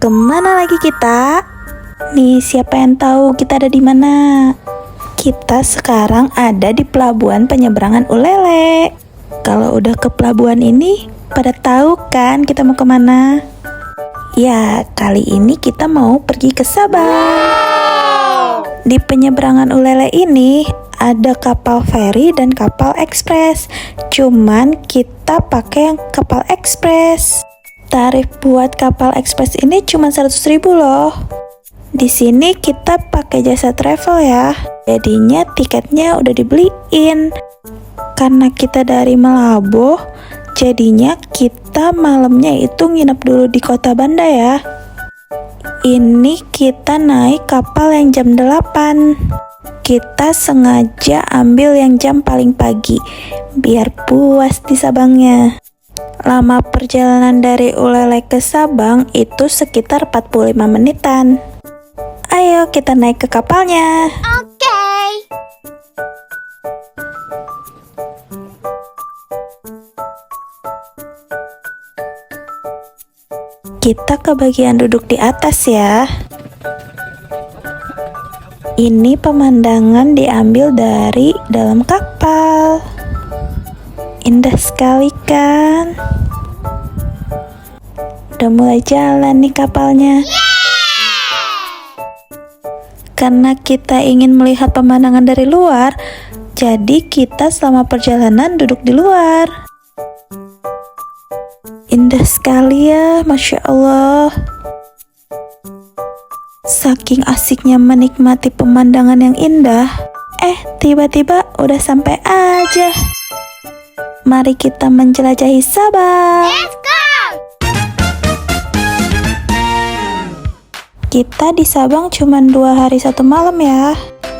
Kemana lagi kita? Nih, siapa yang tahu kita ada di mana? Kita sekarang ada di pelabuhan penyeberangan Ulele. Kalau udah ke pelabuhan ini, pada tahu kan kita mau kemana? Ya, kali ini kita mau pergi ke Sabang. Di penyeberangan Ulele ini ada kapal feri dan kapal ekspres. Cuman kita pakai yang kapal ekspres. Tarif buat kapal ekspres ini cuma 100.000 loh. Di sini kita pakai jasa travel ya. Jadinya tiketnya udah dibeliin. Karena kita dari Malabo, jadinya kita malamnya itu nginep dulu di Kota Banda ya. Ini kita naik kapal yang jam 8. Kita sengaja ambil yang jam paling pagi, biar puas di Sabangnya. Lama perjalanan dari Ulele ke Sabang itu sekitar 45 menitan. Ayo kita naik ke kapalnya. Oke. Kita ke bagian duduk di atas ya. Ini pemandangan diambil dari dalam kapal. Indah sekali kan? Udah mulai jalan nih kapalnya. Karena kita ingin melihat pemandangan dari luar, jadi kita selama perjalanan duduk di luar. Indah sekali ya, Masya Allah. Saking asiknya menikmati pemandangan yang indah, tiba-tiba udah sampai aja. Mari kita menjelajahi Sabang. Let's go. Kita di Sabang cuma 2 hari 1 malam ya.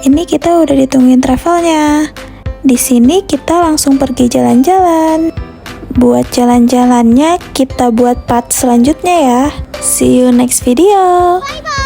Ini kita udah ditungguin travelnya. Di sini kita langsung pergi jalan-jalan. Buat jalan-jalannya kita buat part selanjutnya ya. See you next video. Bye bye.